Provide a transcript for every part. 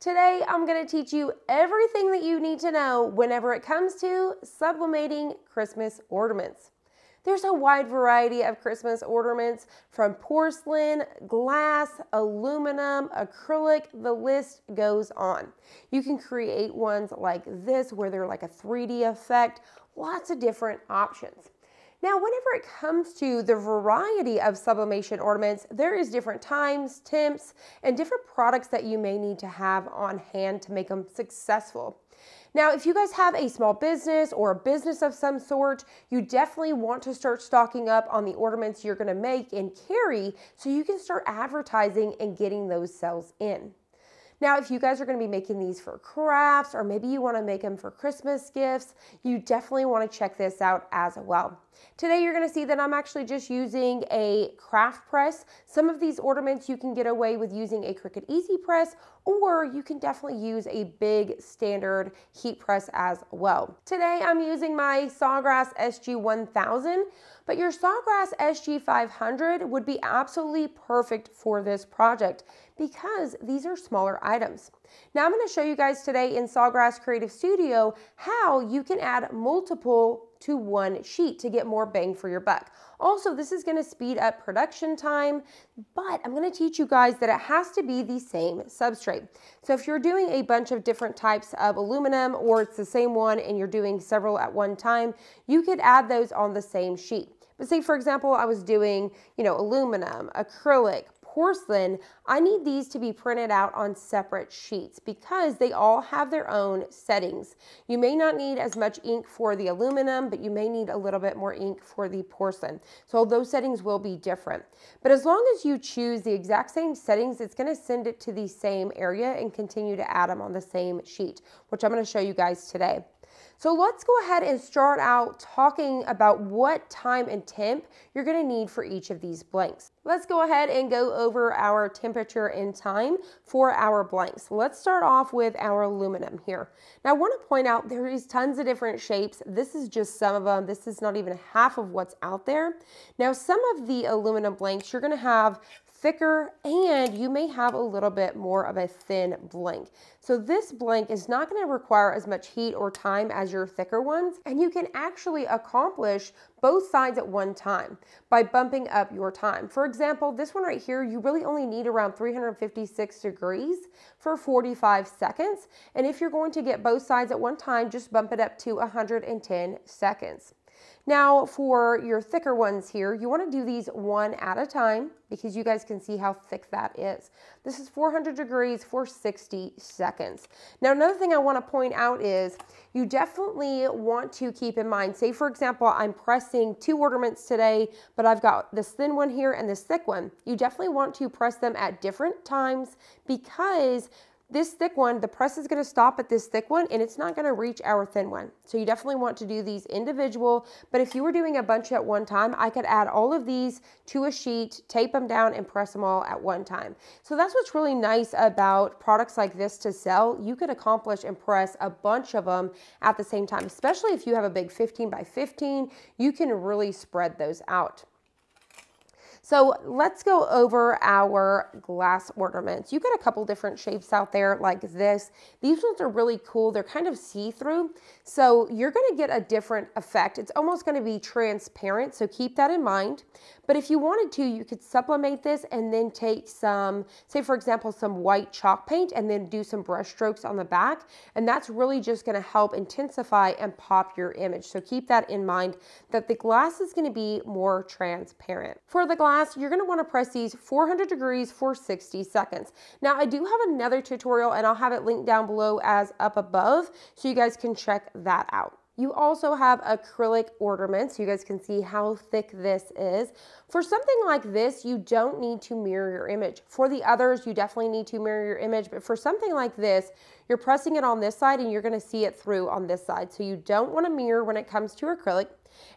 Today, I'm going to teach you everything that you need to know whenever it comes to sublimating Christmas ornaments. There's a wide variety of Christmas ornaments from porcelain, glass, aluminum, acrylic, the list goes on. You can create ones like this where they're like a 3D effect, lots of different options. Now, whenever it comes to the variety of sublimation ornaments, there is different times, temps, and different products that you may need to have on hand to make them successful. Now, if you guys have a small business or a business of some sort, you definitely want to start stocking up on the ornaments you're going to make and carry so you can start advertising and getting those sales in. Now, if you guys are going to be making these for crafts or maybe you want to make them for Christmas gifts, you definitely want to check this out as well. Today, you're going to see that I'm actually just using a craft press. Some of these ornaments you can get away with using a Cricut Easy Press, or you can definitely use a big standard heat press as well. Today, I'm using my Sawgrass SG1000, but your Sawgrass SG500 would be absolutely perfect for this project because these are smaller items. Now I'm going to show you guys today in Sawgrass Creative Studio how you can add multiple to one sheet to get more bang for your buck. Also, this is going to speed up production time, but I'm going to teach you guys that it has to be the same substrate. So if you're doing a bunch of different types of aluminum or it's the same one and you're doing several at one time, you could add those on the same sheet. But say, for example, I was doing, aluminum, acrylic, porcelain, I need these to be printed out on separate sheets because they all have their own settings. You may not need as much ink for the aluminum, but you may need a little bit more ink for the porcelain. So those settings will be different. But as long as you choose the exact same settings, it's going to send it to the same area and continue to add them on the same sheet, which I'm going to show you guys today. So let's go ahead and start out talking about what time and temp you're going to need for each of these blanks. Let's go ahead and go over our temperature and time for our blanks. Let's start off with our aluminum here. Now I want to point out there is tons of different shapes. This is just some of them. This is not even half of what's out there. Now some of the aluminum blanks you're going to have thicker and you may have a little bit more of a thin blank. So this blank is not going to require as much heat or time as your thicker ones, and you can actually accomplish both sides at one time by bumping up your time. For example, this one right here, you really only need around 356 degrees for 45 seconds. And if you're going to get both sides at one time, just bump it up to 110 seconds. Now for your thicker ones here, you want to do these one at a time because you guys can see how thick that is. This is 400 degrees for 60 seconds. Now another thing I want to point out is you definitely want to keep in mind, say for example, I'm pressing two ornaments today, but I've got this thin one here and this thick one. You definitely want to press them at different times because this thick one, the press is going to stop at this thick one and it's not going to reach our thin one. So you definitely want to do these individual, but if you were doing a bunch at one time, I could add all of these to a sheet, tape them down and press them all at one time. So that's what's really nice about products like this to sell. You could accomplish and press a bunch of them at the same time, especially if you have a big 15 by 15, you can really spread those out. So let's go over our glass ornaments. You get a couple different shapes out there like this. These ones are really cool. They're kind of see-through. So you're going to get a different effect. It's almost going to be transparent. So keep that in mind. But if you wanted to, you could sublimate this and then take some, say for example, some white chalk paint and then do some brush strokes on the back. And that's really just going to help intensify and pop your image. So keep that in mind that the glass is going to be more transparent. For the glass, you're going to want to press these 400 degrees for 60 seconds. Now I do have another tutorial and I'll have it linked down below as up above so you guys can check that out. You also have acrylic ornaments. You guys can see how thick this is. For something like this, you don't need to mirror your image. For the others, you definitely need to mirror your image, but for something like this, you're pressing it on this side and you're going to see it through on this side. So you don't want to mirror when it comes to acrylic,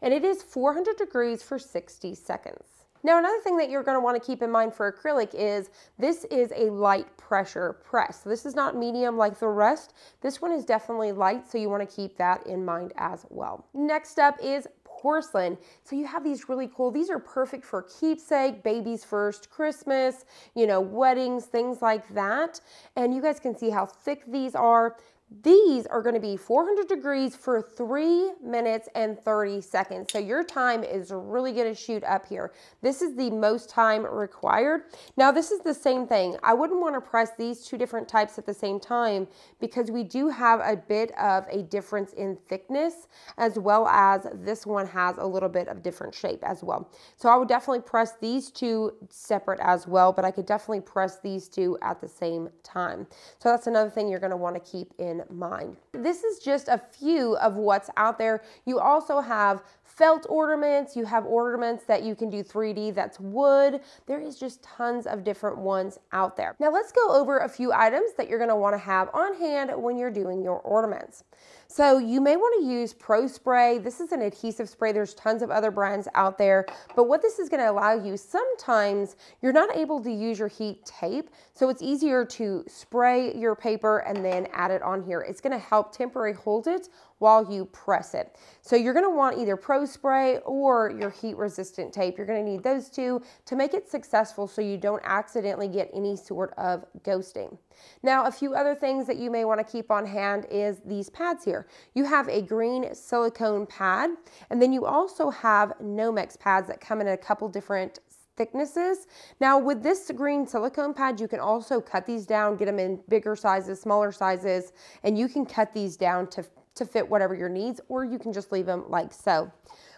and it is 400 degrees for 60 seconds. Now another thing that you're going to want to keep in mind for acrylic is this is a light pressure press. So this is not medium like the rest. This one is definitely light, so you want to keep that in mind as well. Next up is Porcelain. So you have these really cool, these are perfect for keepsake, baby's first Christmas, you know, weddings, things like that. And you guys can see how thick these are. These are going to be 400 degrees for 3 minutes and 30 seconds. So your time is really going to shoot up here. This is the most time required. Now this is the same thing. I wouldn't want to press these two different types at the same time because we do have a bit of a difference in thickness, as well as this one has a little bit of different shape as well. So I would definitely press these two separate as well, but I could definitely press these two at the same time. So that's another thing you're going to want to keep in mind. This is just a few of what's out there. You also have felt ornaments, you have ornaments that you can do 3D, that's wood. There is just tons of different ones out there. Now let's go over a few items that you're gonna wanna have on hand when you're doing your ornaments. So you may wanna use Pro Spray. This is an adhesive spray. There's tons of other brands out there, but what this is gonna allow you, sometimes you're not able to use your heat tape, so it's easier to spray your paper and then add it on here. It's gonna help temporarily hold it while you press it. So you're gonna want either Pro Spray or your heat resistant tape. You're gonna need those two to make it successful so you don't accidentally get any sort of ghosting. Now, a few other things that you may wanna keep on hand is these pads here. You have a green silicone pad, and then you also have Nomex pads that come in a couple different thicknesses. Now with this green silicone pad, you can also cut these down, get them in bigger sizes, smaller sizes, and you can cut these down to fit whatever your needs, or you can just leave them like so.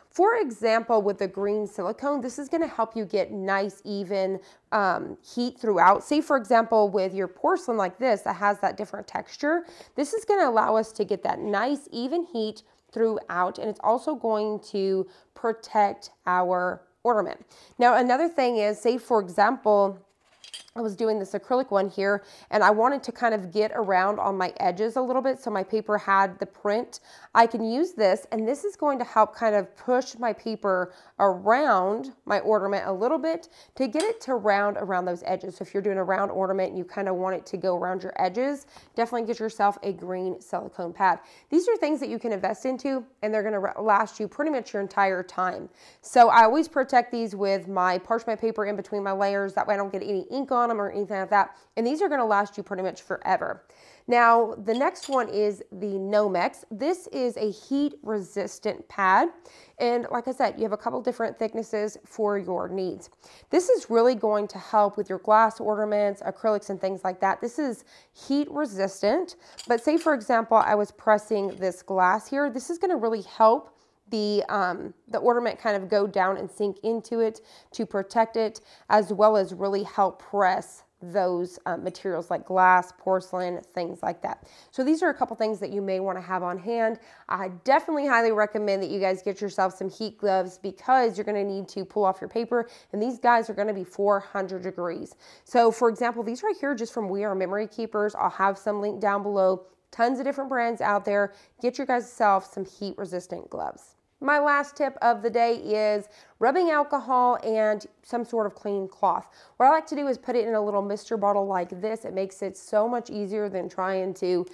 For example, with the green silicone, this is gonna help you get nice, even heat throughout. Say for example, with your porcelain like this, that has that different texture, this is gonna allow us to get that nice, even heat throughout, and it's also going to protect our ornament. Now, another thing is, say for example, I was doing this acrylic one here and I wanted to kind of get around on my edges a little bit so my paper had the print. I can use this, and this is going to help kind of push my paper around my ornament a little bit to get it to round around those edges. So if you're doing a round ornament and you kind of want it to go around your edges, definitely get yourself a green silicone pad. These are things that you can invest into, and they're going to last you pretty much your entire time. So I always protect these with my parchment paper in between my layers. That way I don't get any ink on them or anything like that. And these are going to last you pretty much forever. Now, the next one is the Nomex. This is a heat resistant pad. And like I said, you have a couple different thicknesses for your needs. This is really going to help with your glass ornaments, acrylics, and things like that. This is heat resistant, but say for example, I was pressing this glass here. This is going to really help the ornament kind of go down and sink into it to protect it, as well as really help press those materials like glass, porcelain, things like that. So these are a couple things that you may want to have on hand. I definitely highly recommend that you guys get yourself some heat gloves, because you're going to need to pull off your paper, and these guys are going to be 400 degrees. So for example, these right here, just from We Are Memory Keepers, I'll have some linked down below. Tons of different brands out there. Get your guys self some heat resistant gloves. My last tip of the day is rubbing alcohol and some sort of clean cloth. What I like to do is put it in a little mister bottle like this. It makes it so much easier than trying to,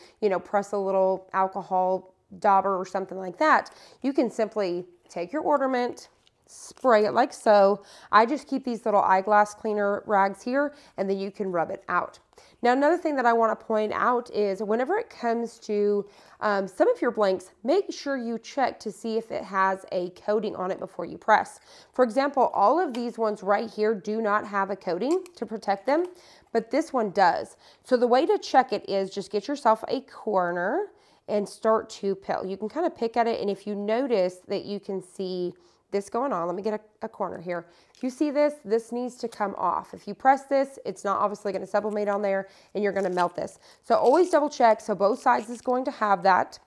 press a little alcohol dauber or something like that. You can simply take your ornament, spray it like so. I just keep these little eyeglass cleaner rags here, and then you can rub it out. Now, another thing that I want to point out is whenever it comes to some of your blanks, make sure you check to see if it has a coating on it before you press. For example, all of these ones right here do not have a coating to protect them, but this one does. So the way to check it is just get yourself a corner and start to peel. You can kind of pick at it, and if you notice that you can see this going on, let me get a corner here. If you see this, this needs to come off. If you press this, it's not obviously going to sublimate on there, and you're going to melt this. So always double check. So both sides is going to have that,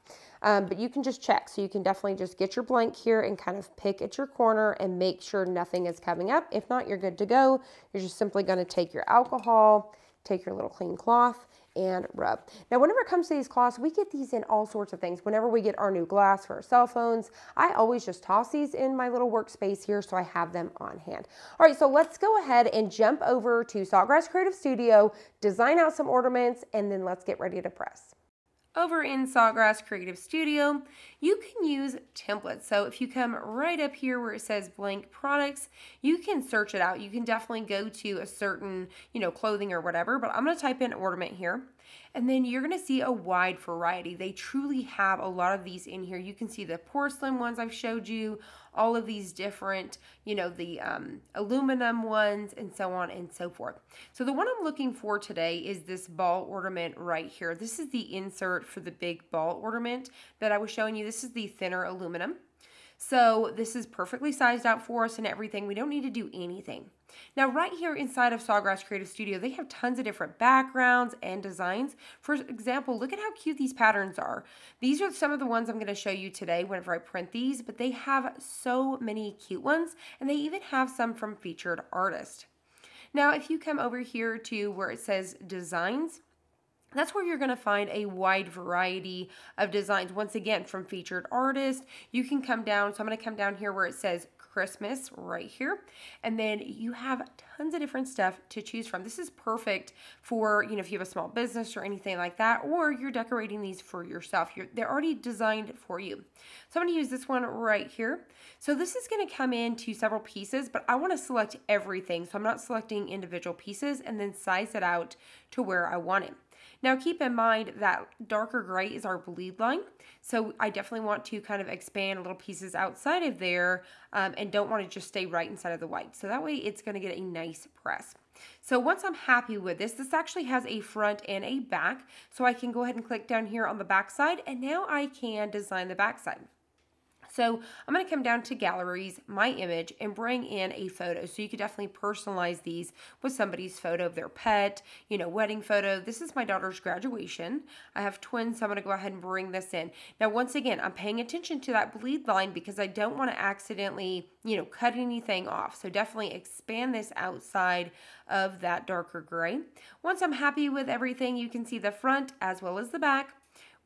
but you can just check. So you can definitely just get your blank here and kind of pick at your corner and make sure nothing is coming up. If not, you're good to go. You're just simply going to take your alcohol, take your little clean cloth, and rub. Now, whenever it comes to these cloths, we get these in all sorts of things. Whenever we get our new glass for our cell phones, I always just toss these in my little workspace here so I have them on hand. All right, so let's go ahead and jump over to Sawgrass Creative Studio, design out some ornaments, and then let's get ready to press. Over in Sawgrass Creative Studio, you can use templates. So if you come right up here where it says blank products, you can search it out. You can definitely go to a certain, clothing or whatever, but I'm going to type in ornament here. And then you're going to see a wide variety. They truly have a lot of these in here. You can see the porcelain ones I've showed you, all of these different, the aluminum ones, and so on and so forth. So the one I'm looking for today is this ball ornament right here. This is the insert for the big ball ornament that I was showing you. This is the thinner aluminum. So this is perfectly sized out for us and everything. We don't need to do anything. Now right here inside of Sawgrass Creative Studio, they have tons of different backgrounds and designs. For example, look at how cute these patterns are. These are some of the ones I'm going to show you today whenever I print these, but they have so many cute ones, and they even have some from featured artists. Now if you come over here to where it says designs, that's where you're going to find a wide variety of designs. Once again, from featured artists, you can come down. So I'm going to come down here where it says Christmas right here. And then you have tons of different stuff to choose from. This is perfect for, if you have a small business or anything like that, or you're decorating these for yourself. They're already designed for you. So I'm going to use this one right here. So this is going to come into several pieces, but I want to select everything. So I'm not selecting individual pieces and then size it out to where I want it. Now keep in mind that darker gray is our bleed line, so I definitely want to kind of expand little pieces outside of there and don't want to just stay right inside of the white. So that way it's going to get a nice press. So once I'm happy with this actually has a front and a back, so I can go ahead and click down here on the back side, and now I can design the back side. So I'm going to come down to galleries, my image, and bring in a photo. So you could definitely personalize these with somebody's photo of their pet, wedding photo. This is my daughter's graduation. I have twins, so I'm going to go ahead and bring this in. Now, once again, I'm paying attention to that bleed line because I don't want to accidentally, cut anything off. So definitely expand this outside of that darker gray. Once I'm happy with everything, you can see the front as well as the back.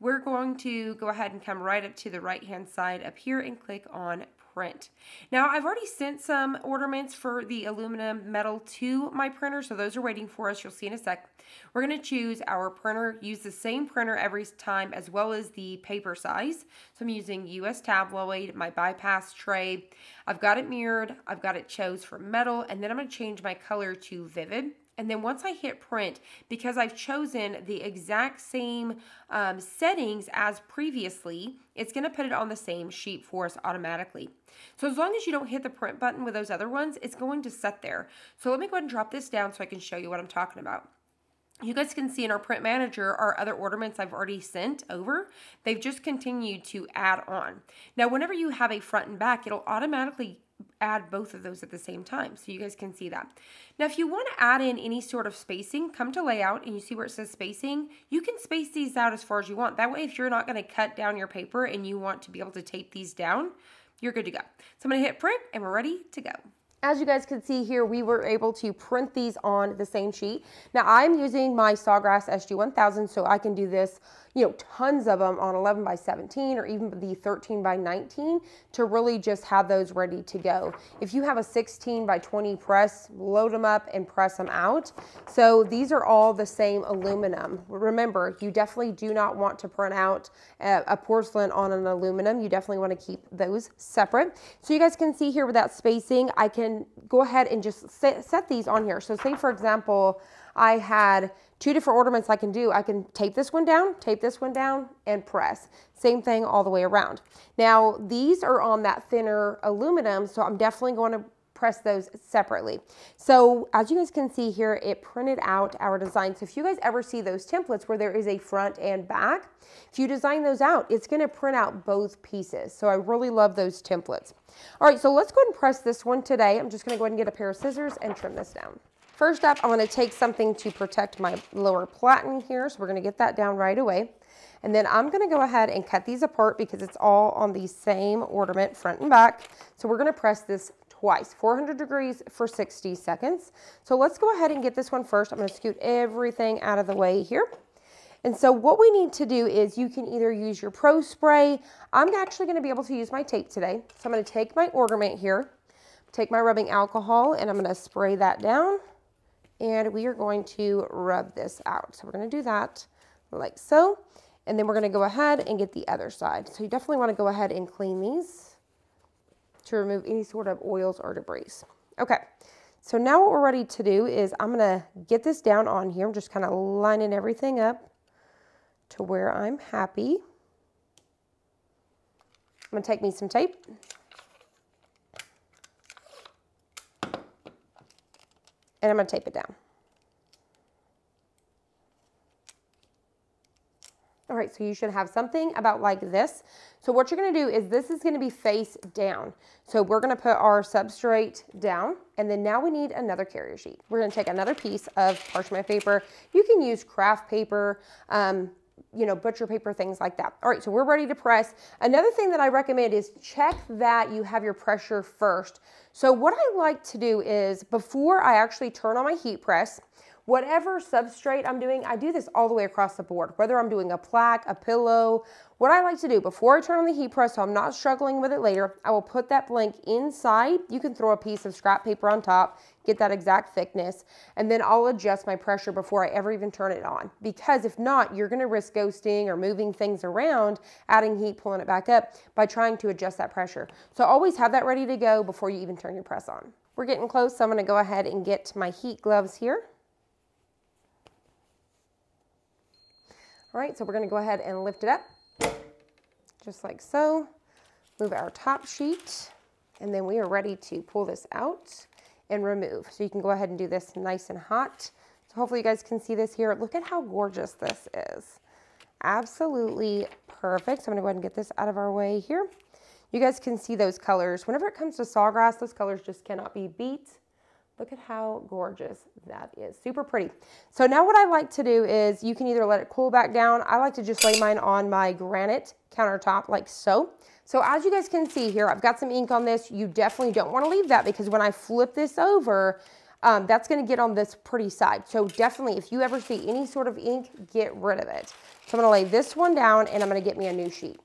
We're going to go ahead and come right up to the right-hand side up here and click on print. Now, I've already sent some ornaments for the aluminum metal to my printer, so those are waiting for us. You'll see in a sec. We're going to choose our printer, use the same printer every time as well as the paper size. So I'm using US tabloid, my bypass tray. I've got it mirrored, I've got it chose for metal, and then I'm going to change my color to vivid. And then once I hit print, because I've chosen the exact same settings as previously, it's going to put it on the same sheet for us automatically. So as long as you don't hit the print button with those other ones, it's going to set there. So let me go ahead and drop this down so I can show you what I'm talking about. You guys can see in our print manager our other ornaments I've already sent over. They've just continued to add on. Now, whenever you have a front and back, it'll automatically add both of those at the same time, so you guys can see that. Now, if you want to add in any sort of spacing, come to layout and you see where it says spacing. You can space these out as far as you want. That way, if you're not going to cut down your paper and you want to be able to tape these down, you're good to go. So I'm going to hit print and we're ready to go. As you guys can see here, we were able to print these on the same sheet. Now I'm using my Sawgrass SG-1000, so I can do this, tons of them on 11 by 17 or even the 13 by 19 to really just have those ready to go. If you have a 16 by 20 press, load them up and press them out. So these are all the same aluminum. Remember, you definitely do not want to print out a porcelain on an aluminum. You definitely want to keep those separate. So you guys can see here with that spacing, I can go ahead and just set these on here. So say for example, I had two different ornaments I can do. I can tape this one down, and press. Same thing all the way around. Now, these are on that thinner aluminum, so I'm definitely going to press those separately. So as you guys can see here, it printed out our design. So if you guys ever see those templates where there is a front and back, if you design those out, it's going to print out both pieces. So I really love those templates. All right, so let's go ahead and press this one today. I'm just going to go ahead and get a pair of scissors and trim this down. First up, I'm going to take something to protect my lower platen here. So we're going to get that down right away. And then I'm going to go ahead and cut these apart because it's all on the same ornament front and back. So we're going to press this twice, 400 degrees for 60 seconds. So let's go ahead and get this one first. I'm going to scoot everything out of the way here. And so what we need to do is you can either use your Pro Spray. I'm actually going to be able to use my tape today. So I'm going to take my ornament here, take my rubbing alcohol, and I'm going to spray that down. And we are going to rub this out. So we're going to do that like so. And then we're going to go ahead and get the other side. So you definitely want to go ahead and clean these to remove any sort of oils or debris. Okay, so now what we're ready to do is I'm going to get this down on here. I'm just kind of lining everything up to where I'm happy. I'm going to take me some tape. And I'm going to tape it down. All right, so you should have something about like this. So what you're gonna do is this is gonna be face down. So we're gonna put our substrate down, and then now we need another carrier sheet. We're gonna take another piece of parchment paper. You can use craft paper, you know, butcher paper, things like that. All right, so we're ready to press. Another thing that I recommend is check that you have your pressure first. So what I like to do is before I actually turn on my heat press, whatever substrate I'm doing, I do this all the way across the board, whether I'm doing a plaque, a pillow. What I like to do before I turn on the heat press, so I'm not struggling with it later, I will put that blank inside. You can throw a piece of scrap paper on top, get that exact thickness, and then I'll adjust my pressure before I ever even turn it on. Because if not, you're gonna risk ghosting or moving things around, adding heat, pulling it back up by trying to adjust that pressure. So always have that ready to go before you even turn your press on. We're getting close, so I'm gonna go ahead and get my heat gloves here. All right, so we're gonna go ahead and lift it up, just like so. Move our top sheet, and then we are ready to pull this out and remove. So you can go ahead and do this nice and hot. So hopefully you guys can see this here. Look at how gorgeous this is. Absolutely perfect. So I'm gonna go ahead and get this out of our way here. You guys can see those colors. Whenever it comes to Sawgrass, those colors just cannot be beat. Look at how gorgeous that is. Super pretty. So now what I like to do is you can either let it cool back down. I like to just lay mine on my granite countertop like so. So as you guys can see here, I've got some ink on this. You definitely don't want to leave that because when I flip this over, that's going to get on this pretty side. So definitely if you ever see any sort of ink, get rid of it. So I'm going to lay this one down and I'm going to get me a new sheet.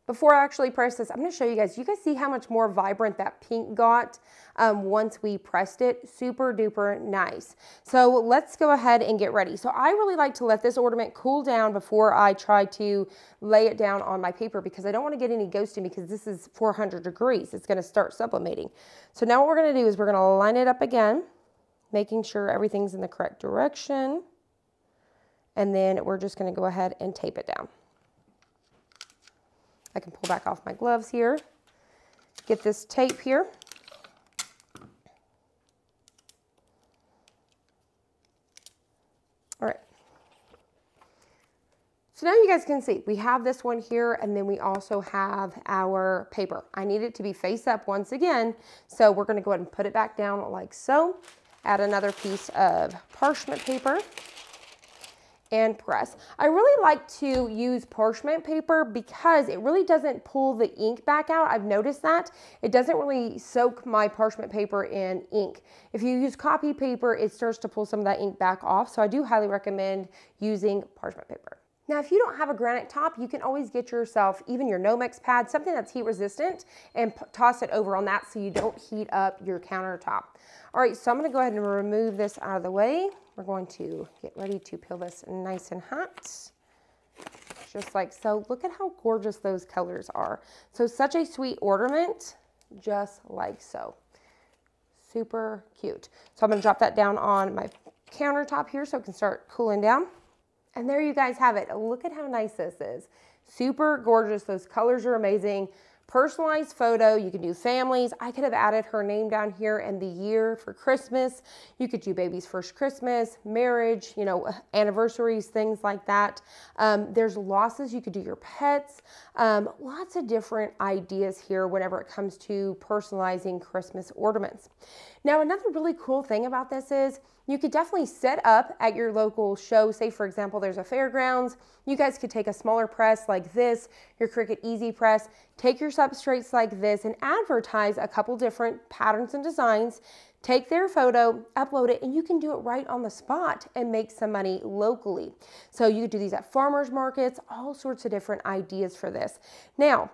Before I actually press this, I'm going to show you guys. You guys see how much more vibrant that pink got once we pressed it? Super duper nice. So let's go ahead and get ready. So I really like to let this ornament cool down before I try to lay it down on my paper because I don't want to get any ghosting because this is 400 degrees. It's going to start sublimating. So now what we're going to do is we're going to line it up again, making sure everything's in the correct direction. And then we're just going to go ahead and tape it down. I can pull back off my gloves here, get this tape here. All right. So now you guys can see, we have this one here, and then we also have our paper. I need it to be face up once again, so we're gonna go ahead and put it back down like so. Add another piece of parchment paper. And press. I really like to use parchment paper because it really doesn't pull the ink back out. I've noticed that. It doesn't really soak my parchment paper in ink. If you use copy paper, it starts to pull some of that ink back off. So I do highly recommend using parchment paper. Now, if you don't have a granite top, you can always get yourself even your Nomex pad, something that's heat resistant, and toss it over on that so you don't heat up your countertop. All right, so I'm gonna go ahead and remove this out of the way. We're going to get ready to peel this nice and hot, just like so. Look at how gorgeous those colors are. So such a sweet ornament, just like so. Super cute. So I'm gonna drop that down on my countertop here so it can start cooling down. And there you guys have it. Look at how nice this is. Super gorgeous. Those colors are amazing. Personalized photo. You can do families. I could have added her name down here and the year for Christmas. You could do baby's first Christmas, marriage, you know, anniversaries, things like that. There's losses. You could do your pets. Lots of different ideas here whenever it comes to personalizing Christmas ornaments. Now, another really cool thing about this is you could definitely set up at your local show. Say, for example, there's a fairgrounds. You guys could take a smaller press like this, your Cricut Easy Press, take your substrates like this and advertise a couple different patterns and designs, take their photo, upload it, and you can do it right on the spot and make some money locally. So you could do these at farmers markets, all sorts of different ideas for this. Now,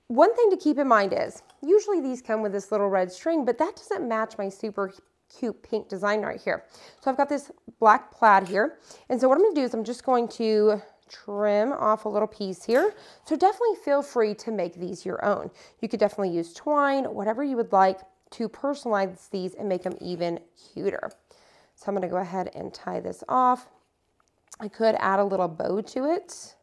one thing to keep in mind is usually these come with this little red string, but that doesn't match my super cute pink design right here. So I've got this black plaid here. And so what I'm gonna do is I'm just going to trim off a little piece here. So definitely feel free to make these your own. You could definitely use twine, whatever you would like to personalize these and make them even cuter. So I'm going to go ahead and tie this off. I could add a little bow to it.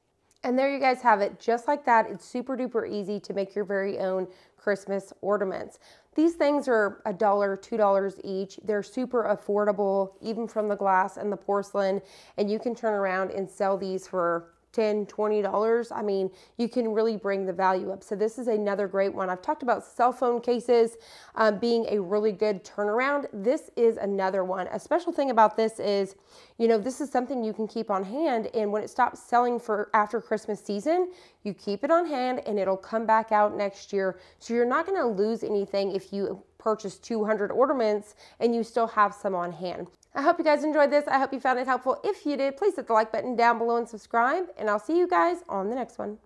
And there you guys have it. Just like that, it's super duper easy to make your very own Christmas ornaments. These things are $1, $2 each. They're super affordable, even from the glass and the porcelain, and you can turn around and sell these for $10, $20. I mean, you can really bring the value up. So this is another great one. I've talked about cell phone cases being a really good turnaround. This is another one. A special thing about this is, you know, this is something you can keep on hand, and when it stops selling for after Christmas season, you keep it on hand and it'll come back out next year. So you're not going to lose anything if you purchase 200 ornaments and you still have some on hand. I hope you guys enjoyed this. I hope you found it helpful. If you did, please hit the like button down below and subscribe, and I'll see you guys on the next one.